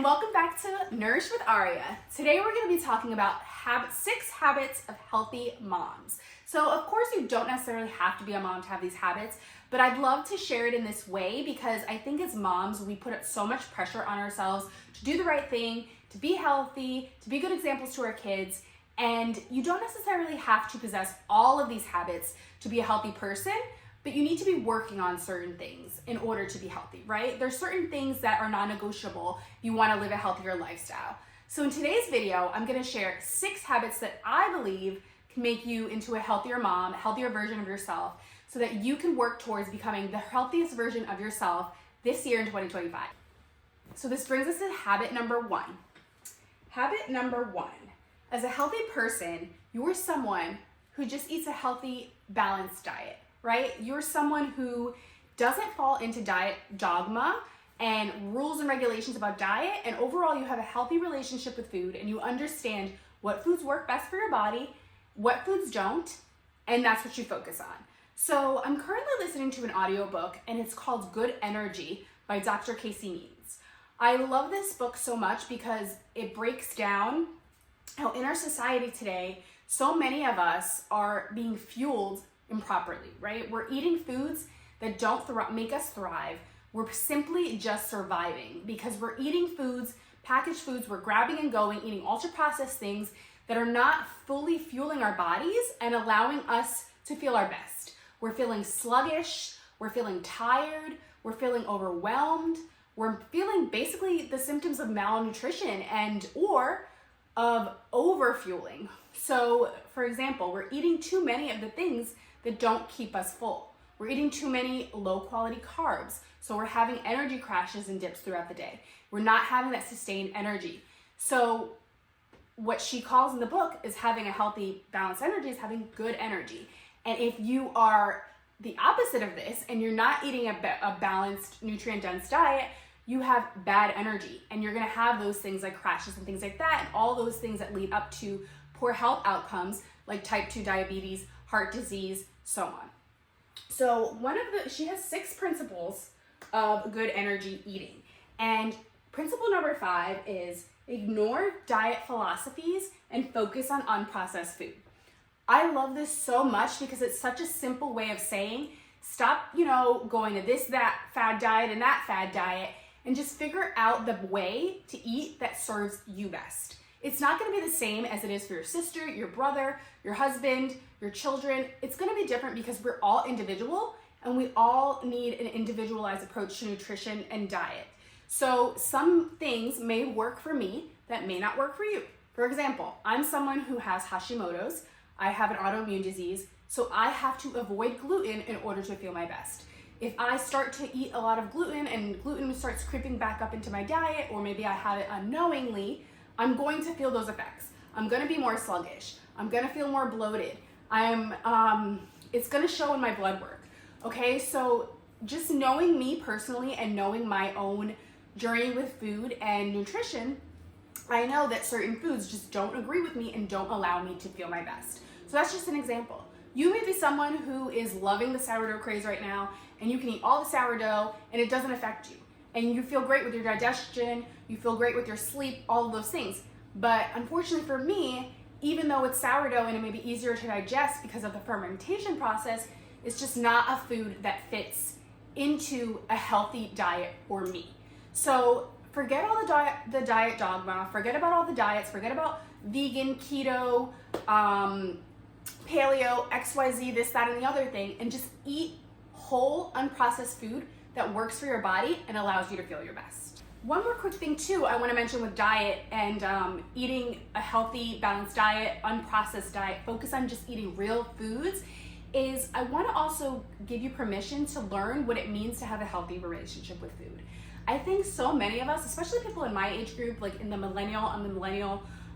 and welcome back to Nourish with Aria. Today we're going to be talking about 6 habits of healthy moms. So of course you don't necessarily have to be a mom to have these habits, but I'd love to share it in this way because I think as moms we put up so much pressure on ourselves to do the right thing, to be healthy, to be good examples to our kids, and you don't necessarily have to possess all of these habits to be a healthy person. But you need to be working on certain things in order to be healthy, right? There's certain things that are non-negotiable if you want to live a healthier lifestyle. So in today's video, I'm going to share 6 habits that I believe can make you into a healthier mom, a healthier version of yourself, so that you can work towards becoming the healthiest version of yourself this year in 2025. So this brings us to habit number 1. Habit number 1. As a healthy person, you're someone who just eats a healthy, balanced diet. Right? You're someone who doesn't fall into diet dogma and rules and regulations about diet, and overall you have a healthy relationship with food and you understand what foods work best for your body, what foods don't, and that's what you focus on. So I'm currently listening to an audiobook and it's called Good Energy by Dr. Casey Means. I love this book so much because it breaks down how in our society today, so many of us are being fueled improperly, right? We're eating foods that don't make us thrive. We're simply just surviving because we're eating foods, packaged foods, we're grabbing and going, eating ultra-processed things that are not fully fueling our bodies and allowing us to feel our best. We're feeling sluggish, we're feeling tired, we're feeling overwhelmed, we're feeling basically the symptoms of malnutrition and or of overfueling. So, for example, we're eating too many of the things that don't keep us full. We're eating too many low quality carbs, so we're having energy crashes and dips throughout the day. We're not having that sustained energy. So what she calls in the book is having a healthy, balanced energy is having good energy. And if you are the opposite of this and you're not eating a balanced, nutrient-dense diet, you have bad energy and you're gonna have those things like crashes and things like that, and all those things that lead up to poor health outcomes like type 2 diabetes, heart disease, so on. So she has 6 principles of good energy eating. And principle number 5 is ignore diet philosophies and focus on unprocessed food. I love this so much because it's such a simple way of saying, stop, going to this, that fad diet and that fad diet, and just figure out the way to eat that serves you best. It's not going to be the same as it is for your sister, your brother, your husband, your children. It's going to be different because we're all individual and we all need an individualized approach to nutrition and diet. So some things may work for me that may not work for you. For example, I'm someone who has Hashimoto's. I have an autoimmune disease, so I have to avoid gluten in order to feel my best. If I start to eat a lot of gluten and gluten starts creeping back up into my diet, or maybe I have it unknowingly, I'm going to feel those effects. I'm going to be more sluggish. I'm going to feel more bloated. It's going to show in my blood work. Okay, so just knowing me personally and knowing my own journey with food and nutrition, I know that certain foods just don't agree with me and don't allow me to feel my best. So that's just an example. You may be someone who is loving the sourdough craze right now and you can eat all the sourdough and it doesn't affect you. And you feel great with your digestion, you feel great with your sleep, all of those things. But unfortunately for me, even though it's sourdough and it may be easier to digest because of the fermentation process, it's just not a food that fits into a healthy diet for me. So forget all the diet dogma, forget about all the diets, forget about vegan, keto, paleo, XYZ, this, that, and the other thing, and just eat whole, unprocessed food that works for your body and allows you to feel your best. One more quick thing too I want to mention with diet and eating a healthy, balanced diet, unprocessed diet, focus on just eating real foods, is I want to also give you permission to learn what it means to have a healthy relationship with food. I think so many of us, especially people in my age group, like I'm the millennial,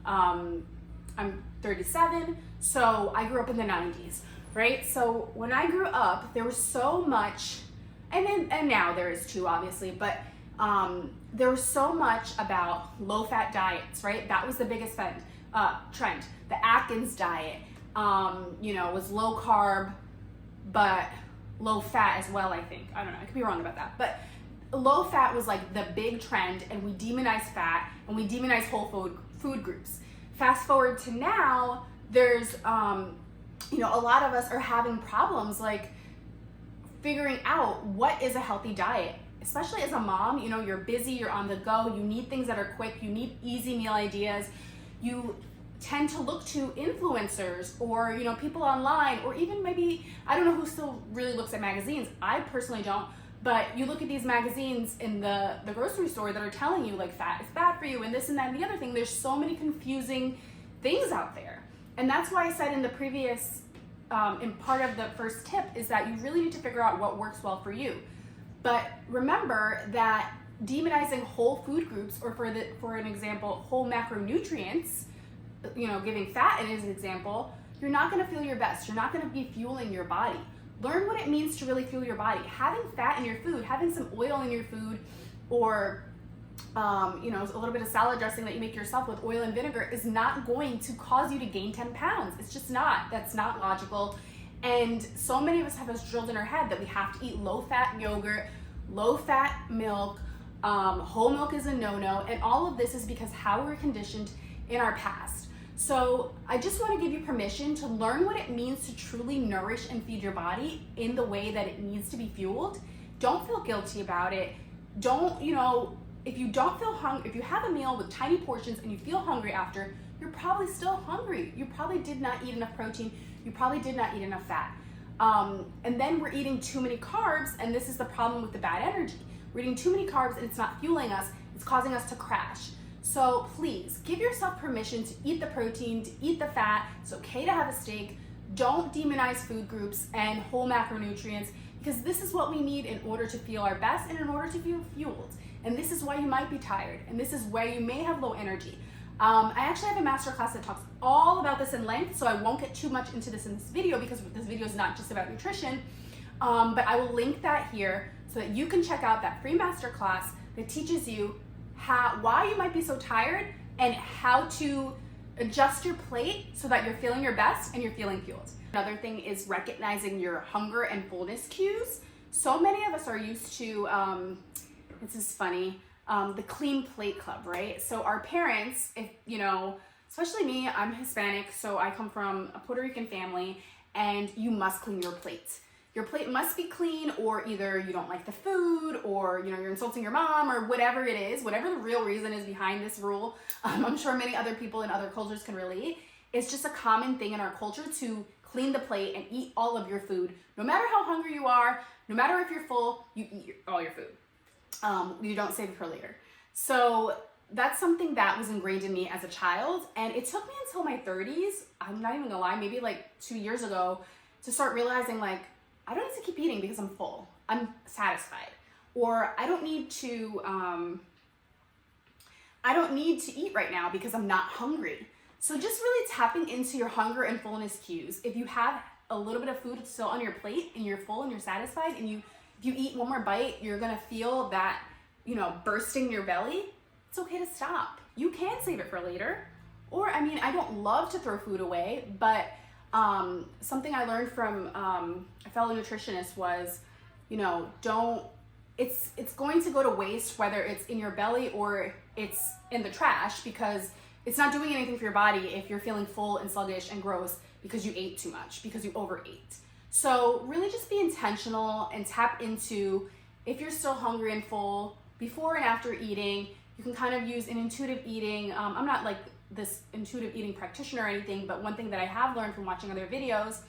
I'm 37, so I grew up in the 90s, right? So when I grew up, there was so much, and now there is too, obviously, but there was so much about low-fat diets, right? That was the biggest trend. The Atkins diet, was low carb, but low fat as well, I think. I don't know, I could be wrong about that. But low fat was like the big trend, and we demonized fat and we demonized whole food groups. Fast forward to now, there's you know, a lot of us are having problems like figuring out what is a healthy diet, especially as a mom. You know, you're busy, you're on the go, you need things that are quick, you need easy meal ideas. You tend to look to influencers or, you know, people online, or even maybe, I don't know who still really looks at magazines. I personally don't, but you look at these magazines in the grocery store that are telling you like fat is bad for you and this and that and the other thing. There's so many confusing things out there. And that's why I said in the previous, in part of the first tip, is that you really need to figure out what works well for you. But remember that demonizing whole food groups, or for an example, whole macronutrients, you know, giving fat as an example, you're not going to feel your best. You're not going to be fueling your body. Learn what it means to really fuel your body. Having fat in your food, having some oil in your food, or you know, a little bit of salad dressing that you make yourself with oil and vinegar is not going to cause you to gain 10 pounds. It's just not. That's not logical. And so many of us have this drilled in our head that we have to eat low-fat yogurt, low-fat milk, whole milk is a no-no, and all of this is because how we were conditioned in our past. So I just want to give you permission to learn what it means to truly nourish and feed your body in the way that it needs to be fueled. Don't feel guilty about it. Don't, you know, if you don't feel hungry, if you have a meal with tiny portions and you feel hungry after, you're probably still hungry. You probably did not eat enough protein. You probably did not eat enough fat. And then we're eating too many carbs, and this is the problem with the bad energy. We're eating too many carbs and it's not fueling us. It's causing us to crash. So please give yourself permission to eat the protein, to eat the fat. It's okay to have a steak. Don't demonize food groups and whole macronutrients, because this is what we need in order to feel our best and in order to feel fueled. And this is why you might be tired, and this is why you may have low energy. I actually have a masterclass that talks all about this in length, so I won't get too much into this in this video because this video is not just about nutrition, but I will link that here so that you can check out that free masterclass that teaches you why you might be so tired and how to adjust your plate so that you're feeling your best and you're feeling fueled. Another thing is recognizing your hunger and fullness cues. So many of us are used to, this is funny, the clean plate club, right? So our parents, if you know, especially me, I'm Hispanic, so I come from a Puerto Rican family, and you must clean your plate. Your plate must be clean, or either you don't like the food, or you know, you're insulting your mom, or whatever it is, whatever the real reason is behind this rule. I'm sure many other people in other cultures can relate. It's just a common thing in our culture to clean the plate and eat all of your food. No matter how hungry you are, no matter if you're full, you eat all your food. You don't save it for later. So that's something that was ingrained in me as a child, and it took me until my 30s, I'm not even gonna lie, maybe like 2 years ago, to start realizing like, I don't need to keep eating because I'm full. I'm satisfied. Or I don't need to eat right now because I'm not hungry. So just really tapping into your hunger and fullness cues. If you have a little bit of food still on your plate and you're full and you're satisfied, and if you eat one more bite, you're gonna feel that, you know, bursting your belly, it's okay to stop. You can save it for later. Or, I mean, I don't love to throw food away, but something I learned from a fellow nutritionist was, you know, it's going to go to waste whether it's in your belly or it's in the trash, because it's not doing anything for your body if you're feeling full and sluggish and gross because you ate too much, because you overate. So really just be intentional and tap into, if you're still hungry and full, before and after eating. You can kind of use an intuitive eating. I'm not like this intuitive eating practitioner or anything, but one thing that I have learned from watching other videos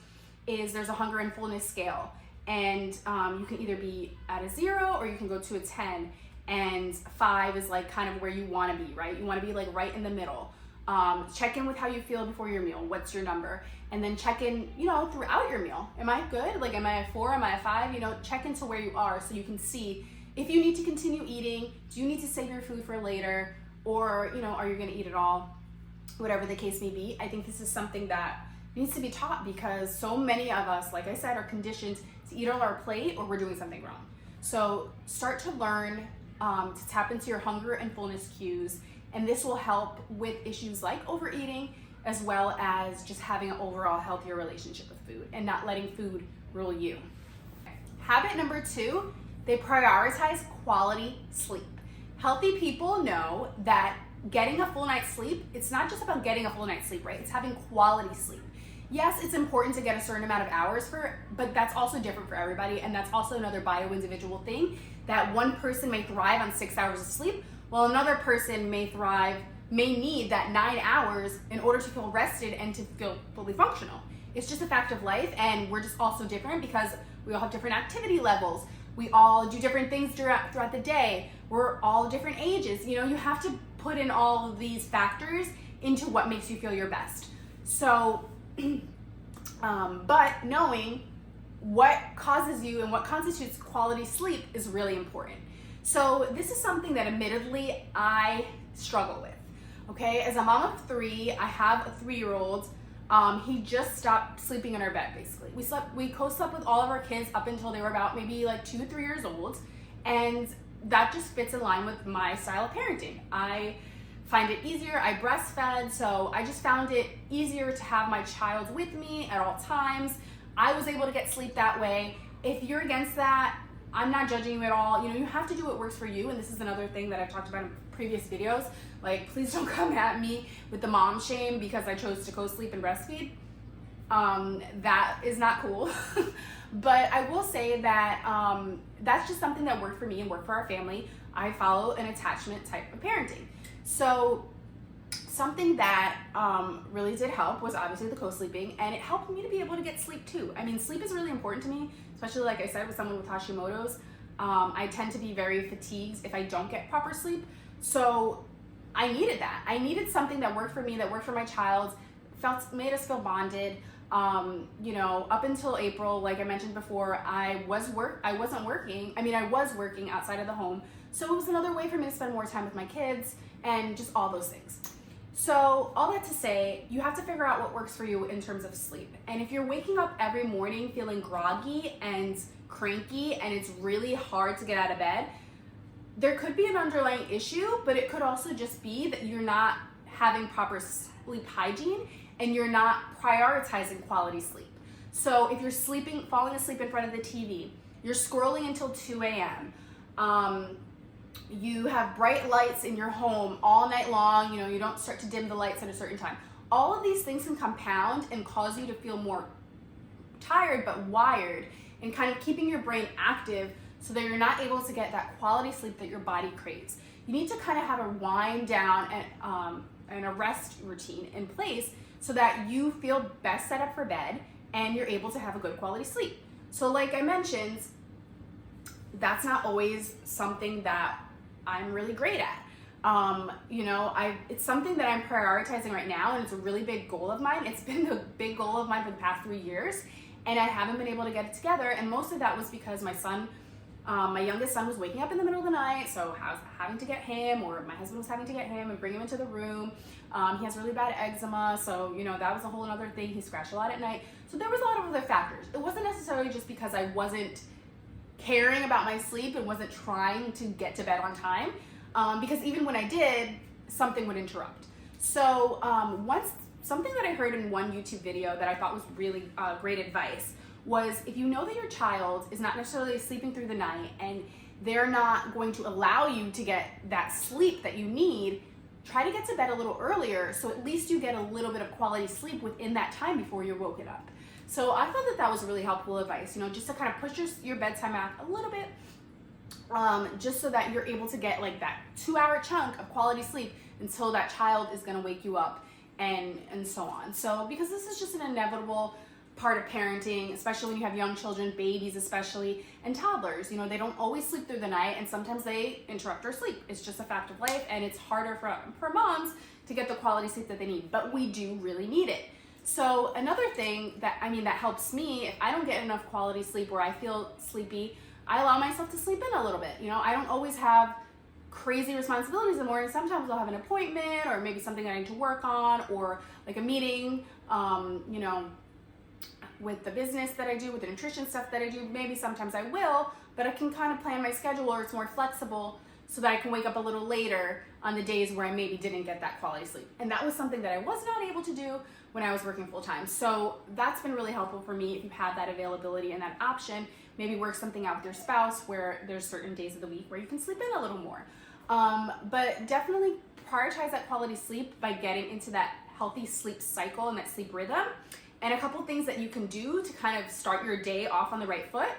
is there's a hunger and fullness scale. And you can either be at a 0 or you can go to a 10. And 5 is like kind of where you want to be, right? You want to be like right in the middle. Check in with how you feel before your meal. What's your number? And then check in, you know, throughout your meal. Am I good? Like, am I a 4? Am I a 5? You know, check into where you are so you can see if you need to continue eating. Do you need to save your food for later? Or, you know, are you going to eat it all? Whatever the case may be. I think this is something that needs to be taught, because so many of us, like I said, are conditioned to eat on our plate or we're doing something wrong. So start to learn to tap into your hunger and fullness cues, and this will help with issues like overeating, as well as just having an overall healthier relationship with food and not letting food rule you. Habit number 2 They prioritize quality sleep. Healthy people know that getting a full night's sleep, it's not just about getting a full night's sleep, right? It's having quality sleep. Yes, it's important to get a certain amount of hours but that's also different for everybody, and that's also another bio-individual thing, that one person may thrive on 6 hours of sleep, while another person may need that 9 hours in order to feel rested and to feel fully functional. It's just a fact of life, and we're just also different because we all have different activity levels. We all do different things throughout the day. We're all different ages. You have to put in all of these factors into what makes you feel your best. So, but knowing what causes you and what constitutes quality sleep is really important. So this is something that admittedly I struggle with. Okay, as a mom of 3, I have a 3-year-old. He just stopped sleeping in our bed, basically. We co-slept with all of our kids up until they were about maybe like 2 or 3 years old. And that just fits in line with my style of parenting. I find it easier. I breastfed, so I just found it easier to have my child with me at all times. I was able to get sleep that way. If you're against that, I'm not judging you at all. You have to do what works for you, and this is another thing that I've talked about in previous videos. Like, please don't come at me with the mom shame because I chose to co-sleep and breastfeed. That is not cool. But I will say that that's just something that worked for me and worked for our family. I follow an attachment type of parenting. So something that really did help was obviously the co-sleeping, and it helped me to be able to get sleep too. I mean, sleep is really important to me, especially like I said with someone with Hashimoto's. I tend to be very fatigued if I don't get proper sleep. So I needed that. I needed something that worked for me, that worked for my child, made us feel bonded. Up until April, like I mentioned before, I was working outside of the home. So it was another way for me to spend more time with my kids and just all those things. So all that to say, you have to figure out what works for you in terms of sleep. And if you're waking up every morning feeling groggy and cranky and it's really hard to get out of bed, there could be an underlying issue, but it could also just be that you're not having proper sleep hygiene and you're not prioritizing quality sleep. So if you're falling asleep in front of the TV, you're scrolling until 2 a.m., you have bright lights in your home all night long, you don't start to dim the lights at a certain time. All of these things can compound and cause you to feel more tired but wired, and kind of keeping your brain active so that you're not able to get that quality sleep that your body craves. You need to kind of have a wind down and a rest routine in place so that you feel best set up for bed and you're able to have a good quality sleep. So like I mentioned, that's not always something that I'm really great at. It's something that I'm prioritizing right now, and it's a really big goal of mine. It's been a big goal of mine for the past 3 years, and I haven't been able to get it together. And most of that was because my youngest son was waking up in the middle of the night, so I was having to get him, or my husband was having to get him and bring him into the room. He has really bad eczema, so that was a whole other thing. He scratched a lot at night. So there was a lot of other factors. It wasn't necessarily just because I wasn't caring about my sleep and wasn't trying to get to bed on time, because even when I did, something would interrupt. So something that I heard in one YouTube video that I thought was really great advice was, if you know that your child is not necessarily sleeping through the night and they're not going to allow you to get that sleep that you need, try to get to bed a little earlier so at least you get a little bit of quality sleep within that time before you're woken up. So I thought that was really helpful advice, just to kind of push your bedtime out a little bit, just so that you're able to get like that 2-hour chunk of quality sleep until that child is going to wake you up and so on. So because this is just an inevitable part of parenting, especially when you have young children, babies especially, and toddlers. They don't always sleep through the night, and sometimes they interrupt our sleep. It's just a fact of life, and it's harder for moms to get the quality sleep that they need, but we do really need it. So another thing that helps me, if I don't get enough quality sleep or I feel sleepy, I allow myself to sleep in a little bit. I don't always have crazy responsibilities in the morning. Sometimes I'll have an appointment or maybe something I need to work on, or like a meeting, with the business that I do, with the nutrition stuff that I do. Maybe sometimes I will, but I can kind of plan my schedule, or it's more flexible so that I can wake up a little later on the days where I maybe didn't get that quality sleep. And that was something that I was not able to do when I was working full time. So that's been really helpful for me if you have that availability and that option maybe work something out with your spouse where there's certain days of the week where you can sleep in a little more. But definitely prioritize that quality sleep by getting into that healthy sleep cycle and that sleep rhythm. And a couple things that you can do to kind of start your day off on the right foot.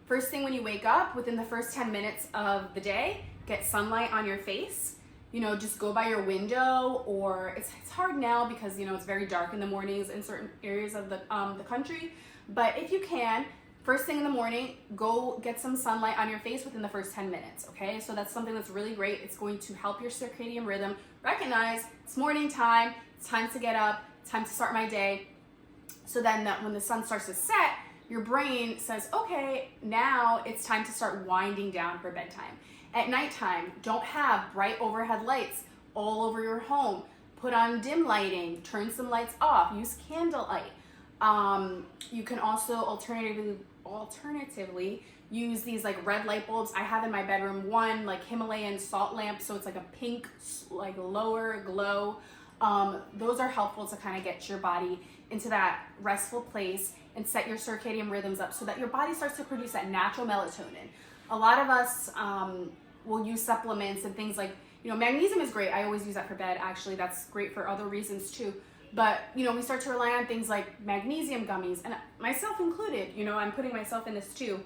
First thing when you wake up, within the first 10 minutes of the day, get sunlight on your face. Just go by your window, or it's hard now because, it's very dark in the mornings in certain areas of the country. But if you can, first thing in the morning, go get some sunlight on your face within the first 10 minutes, okay? So that's something that's really great. It's going to help your circadian rhythm recognize it's morning time, it's time to get up, it's time to start my day. So then when the sun starts to set, your brain says, okay, now it's time to start winding down for bedtime. At nighttime, don't have bright overhead lights all over your home. Put on dim lighting, turn some lights off, use candlelight. You can also alternatively use these like red light bulbs. I have in my bedroom one like Himalayan salt lamp, so it's like a pink, like lower glow. Those are helpful to kind of get your body into that restful place and set your circadian rhythms up so that your body starts to produce that natural melatonin. A lot of us will use supplements and things like, magnesium is great. I always use that for bed. Actually, that's great for other reasons too. But, we start to rely on things like magnesium gummies, and myself included, I'm putting myself in this too.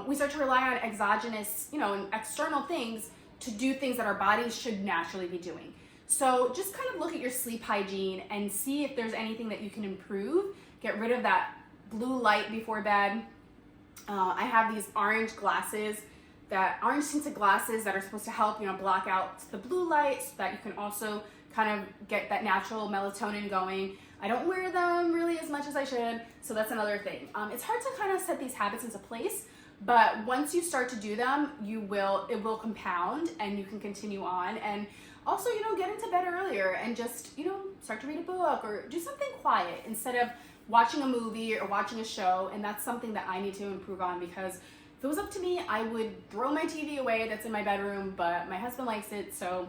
We start to rely on exogenous, and external things to do things that our bodies should naturally be doing. So just kind of look at your sleep hygiene and see if there's anything that you can improve. Get rid of that blue light before bed. I have these orange tinted glasses that are supposed to help, block out the blue light so that you can also kind of get that natural melatonin going. I don't wear them really as much as I should, so that's another thing. It's hard to kind of set these habits into place, but once you start to do them, it will compound and you can continue on. And also, get into bed earlier and just, start to read a book or do something quiet instead of watching a movie or watching a show. And that's something that I need to improve on, because if it was up to me, I would throw my TV away that's in my bedroom, but my husband likes it, so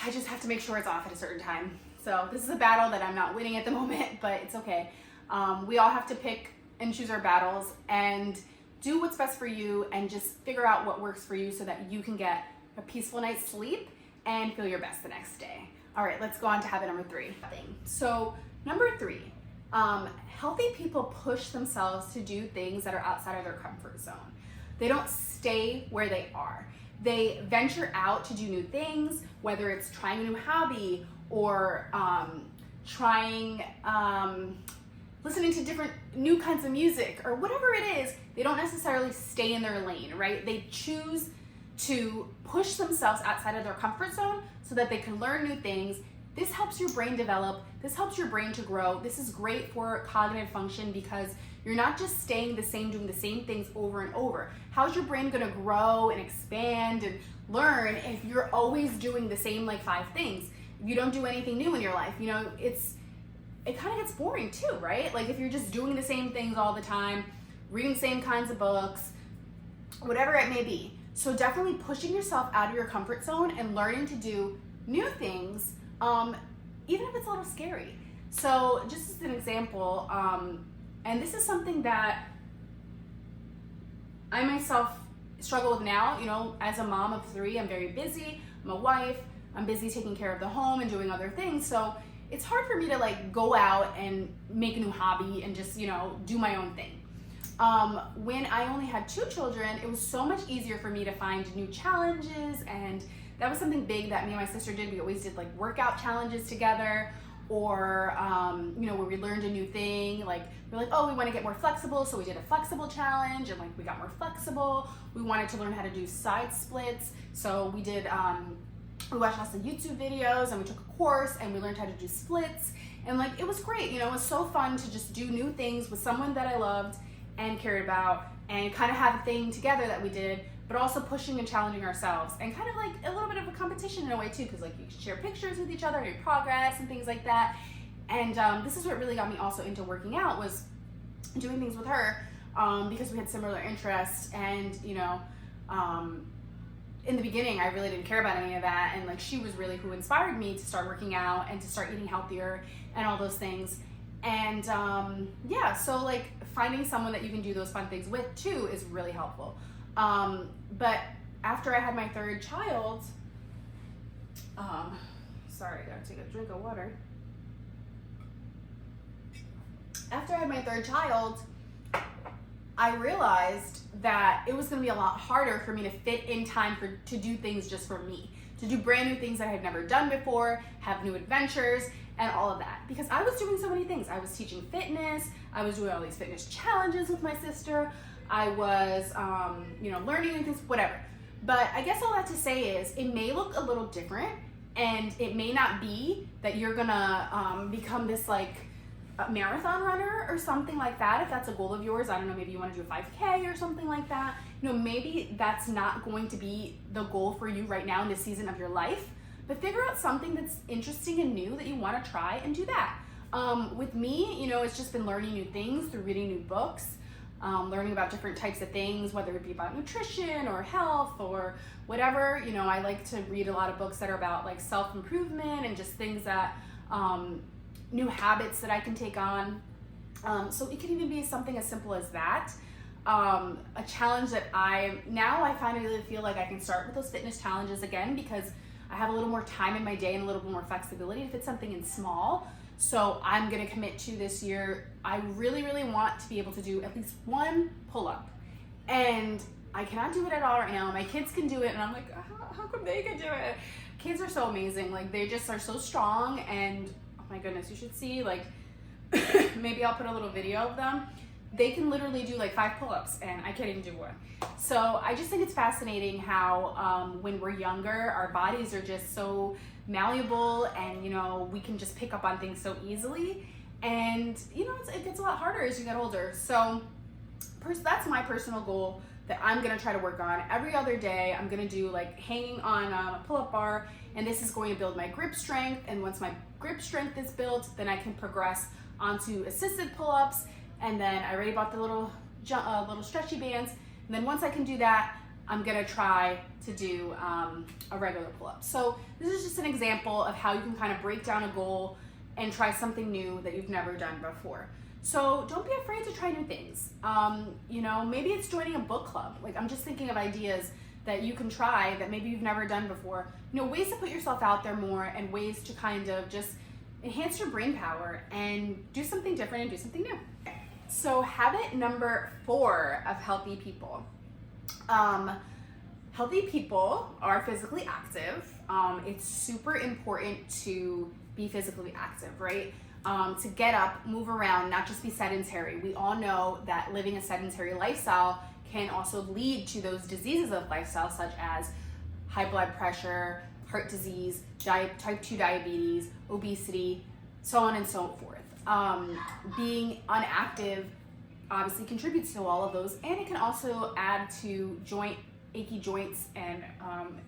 I just have to make sure it's off at a certain time. So this is a battle that I'm not winning at the moment, but it's okay. We all have to pick and choose our battles and do what's best for you and just figure out what works for you so that you can get a peaceful night's sleep and feel your best the next day. All right, let's go on to habit number 3. So number 3, healthy people push themselves to do things that are outside of their comfort zone. They don't stay where they are. They venture out to do new things, whether it's trying a new hobby or listening to different new kinds of music or whatever it is. They don't necessarily stay in their lane, right? They choose to push themselves outside of their comfort zone so that they can learn new things. This helps your brain develop. This helps your brain to grow. This is great for cognitive function because you're not just staying the same, doing the same things over and over. How's your brain gonna grow and expand and learn if you're always doing the same 5 things? If you don't do anything new in your life, it kind of gets boring too, right? Like if you're just doing the same things all the time, reading the same kinds of books, whatever it may be. So definitely pushing yourself out of your comfort zone and learning to do new things, even if it's a little scary. So just as an example, and this is something that I myself struggle with now, as a mom of 3, I'm very busy, I'm a wife, I'm busy taking care of the home and doing other things. So it's hard for me to go out and make a new hobby and just, do my own thing. When I only had 2 children, it was so much easier for me to find new challenges, and that was something big that me and my sister did. We always did workout challenges together, or where we learned a new thing. We're we want to get more flexible, so we did a flexible challenge, and we got more flexible. We wanted to learn how to do side splits, so we did. We watched lots of YouTube videos, and we took a course, and we learned how to do splits, and it was great. It was so fun to just do new things with someone that I loved and cared about, and kind of have a thing together that we did, but also pushing and challenging ourselves, and kind of a little bit of a competition in a way too, because you share pictures with each other, your progress and things like that. And this is what really got me also into working out, was doing things with her, because we had similar interests. And in the beginning I really didn't care about any of that, and she was really who inspired me to start working out and to start eating healthier and all those things. And yeah, so like finding someone that you can do those fun things with too is really helpful. But after I had my third child, sorry, I gotta take a drink of water. After I had my third child, I realized that it was gonna be a lot harder for me to fit in time to do things just for me, to do brand new things that I had never done before, have new adventures, and all of that. Because I was doing so many things. I was teaching fitness, I was doing all these fitness challenges with my sister, I was, learning new things, whatever. But I guess all that to say is, it may look a little different, and it may not be that you're gonna become this like a marathon runner or something like that. If that's a goal of yours, I don't know, maybe you want to do a 5K or something like that. Maybe that's not going to be the goal for you right now in this season of your life, but figure out something that's interesting and new that you want to try and do that. With me, it's just been learning new things through reading new books, learning about different types of things, whether it be about nutrition or health or whatever. I like to read a lot of books that are about like self-improvement and just things that, new habits that I can take on. So it can even be something as simple as that. A challenge that I finally feel like I can start with those fitness challenges again, because I have a little more time in my day and a little bit more flexibility to fit something in small. So I'm gonna commit to this year. I really, really want to be able to do at least one pull-up. And I cannot do it at all right now. My kids can do it, and I'm like, how come they can do it? Kids are so amazing. Like, they just are so strong, and oh my goodness, you should see, like, maybe I'll put a little video of them. They can literally do like 5 pull-ups, and I can't even do one. So I just think it's fascinating how when we're younger, our bodies are just so malleable, and we can just pick up on things so easily. And it gets a lot harder as you get older. So that's my personal goal that I'm gonna try to work on. Every other day, I'm gonna do like hanging on a pull-up bar, and this is going to build my grip strength. And once my grip strength is built, then I can progress onto assisted pull-ups. And then I already bought the little stretchy bands. And then once I can do that, I'm gonna try to do a regular pull-up. So this is just an example of how you can kind of break down a goal and try something new that you've never done before. So don't be afraid to try new things. Maybe it's joining a book club. Like, I'm just thinking of ideas that you can try that maybe you've never done before. Ways to put yourself out there more, and ways to kind of just enhance your brain power and do something different and do something new. So habit number 4 of healthy people. Healthy people are physically active. It's super important to be physically active, right? To get up, move around, not just be sedentary. We all know that living a sedentary lifestyle can also lead to those diseases of lifestyle, such as high blood pressure, heart disease, type 2 diabetes, obesity, so on and so forth. Being inactive obviously contributes to all of those, and it can also add to achy joints and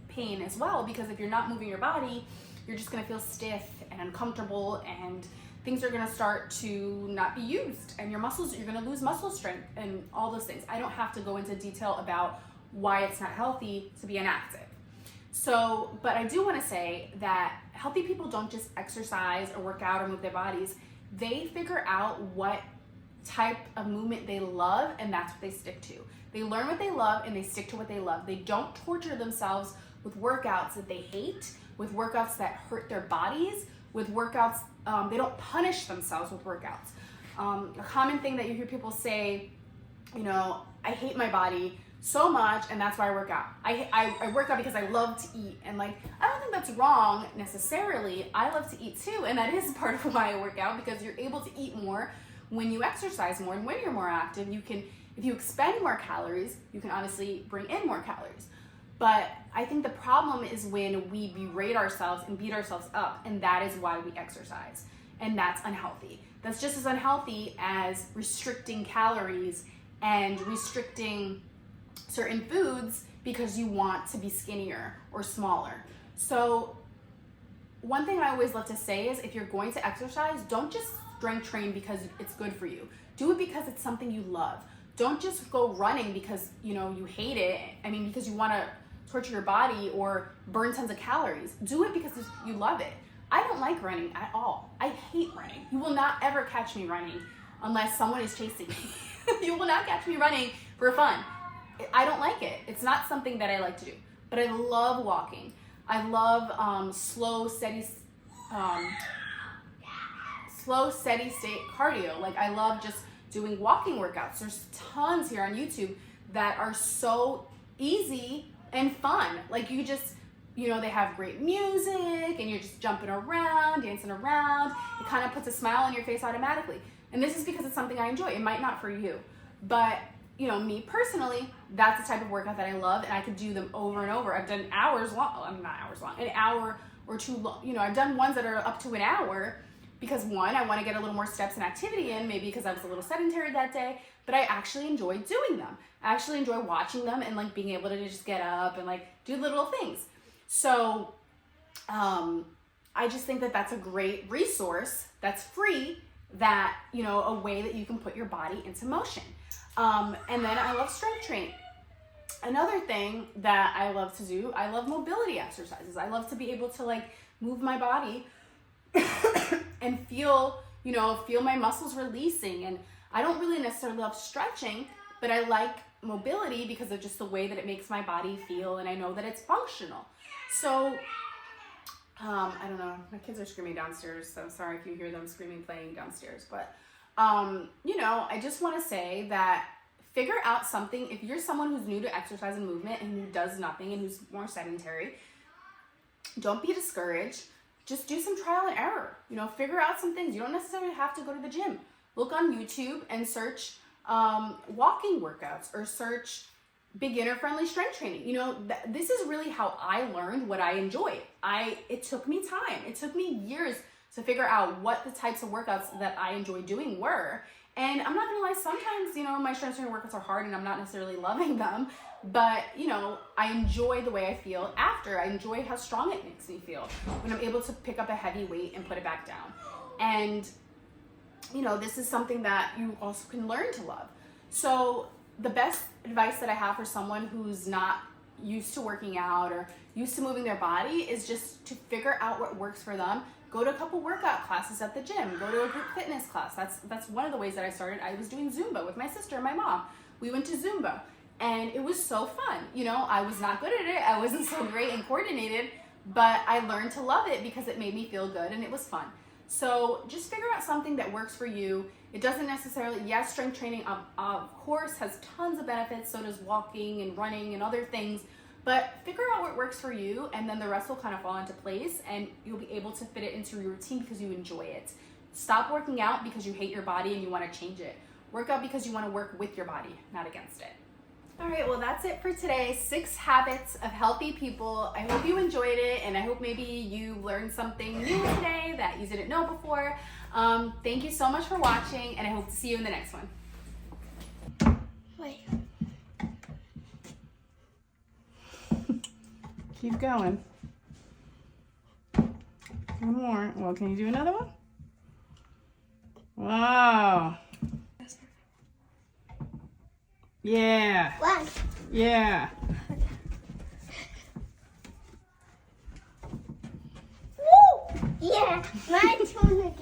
pain as well, because if you're not moving your body, you're just gonna feel stiff and uncomfortable, and things are gonna start to not be used, and you're gonna lose muscle strength and all those things. I don't have to go into detail about why it's not healthy to be inactive. So, but I do wanna say that healthy people don't just exercise or work out or move their bodies. They figure out what type of movement they love, and that's what they stick to. They learn what they love, and they stick to what they love. They don't torture themselves with workouts that they hate, with workouts that hurt their bodies, with workouts, they don't punish themselves with workouts. A common thing that you hear people say, I hate my body so much, and that's why I work out. I work out because I love to eat, and like, I don't think that's wrong necessarily. I love to eat too, and that is part of why I work out, because you're able to eat more when you exercise more, and when you're more active, if you expend more calories, you can obviously bring in more calories. But I think the problem is when we berate ourselves and beat ourselves up, and that is why we exercise, and that's unhealthy. That's just as unhealthy as restricting calories and restricting certain foods because you want to be skinnier or smaller. So one thing I always love to say is, if you're going to exercise, don't just strength train because it's good for you. Do it because it's something you love. Don't just go running because you hate it. Because you want to torture your body or burn tons of calories. Do it because you love it. I don't like running at all. I hate running. You will not ever catch me running unless someone is chasing me. You will not catch me running for fun. I don't like it. It's not something that I like to do, but I love walking. I love slow, steady state cardio. Like I love just doing walking workouts. There's tons here on YouTube that are so easy and fun. Like you just, you know, they have great music and you're just jumping around, dancing around. It kind of puts a smile on your face automatically. And this is because it's something I enjoy. It might not for you, but you know, me personally, that's the type of workout that I love, and I could do them over and over. I've done hours long, well, not hours long, an hour or two long. You know, I've done ones that are up to an hour because one, I want to get a little more steps and activity in, maybe because I was a little sedentary that day, but I actually enjoy doing them. I actually enjoy watching them and like being able to just get up and like do little things. So I just think that that's a great resource that's free, that, you know, a way that you can put your body into motion. And then I love strength training. Another thing that I love to do, I love mobility exercises. I love to be able to like move my body and feel my muscles releasing. And I don't really necessarily love stretching, but I like mobility because of just the way that it makes my body feel, and I know that it's functional. So I don't know, my kids are screaming downstairs, so sorry if you hear them screaming, playing downstairs, but you know, I just want to say that figure out something. If you're someone who's new to exercise and movement and who does nothing and who's more sedentary, don't be discouraged. Just do some trial and error. You know, figure out some things. You don't necessarily have to go to the gym. Look on YouTube and search walking workouts or search beginner-friendly strength training. You know, this is really how I learned what I enjoy. It took me time. It took me years to figure out what the types of workouts that I enjoy doing were. And I'm not gonna lie, sometimes, you know, my strength training workouts are hard and I'm not necessarily loving them, but, you know, I enjoy the way I feel after. I enjoy how strong it makes me feel when I'm able to pick up a heavy weight and put it back down. And, you know, this is something that you also can learn to love. So the best advice that I have for someone who's not used to working out or used to moving their body is just to figure out what works for them. Go to a couple workout classes at the gym. Go to a group fitness class. That's one of the ways that I started. I was doing Zumba with my sister and my mom. We went to Zumba and it was so fun. You know, I was not good at it. I wasn't so great and coordinated, but I learned to love it because it made me feel good and it was fun. So just figure out something that works for you. It doesn't necessarily, yes, strength training of course has tons of benefits. So does walking and running and other things. But figure out what works for you, and then the rest will kind of fall into place and you'll be able to fit it into your routine because you enjoy it. Stop working out because you hate your body and you want to change it. Work out because you want to work with your body, not against it. All right, well, that's it for today. 6 habits of healthy people. I hope you enjoyed it, and I hope maybe you learned something new today that you didn't know before. Thank you so much for watching, and I hope to see you in the next one. Wait. Keep going. One more. Well, can you do another one? Wow. Yeah. One. Yeah. Woo! Yeah, my turn again.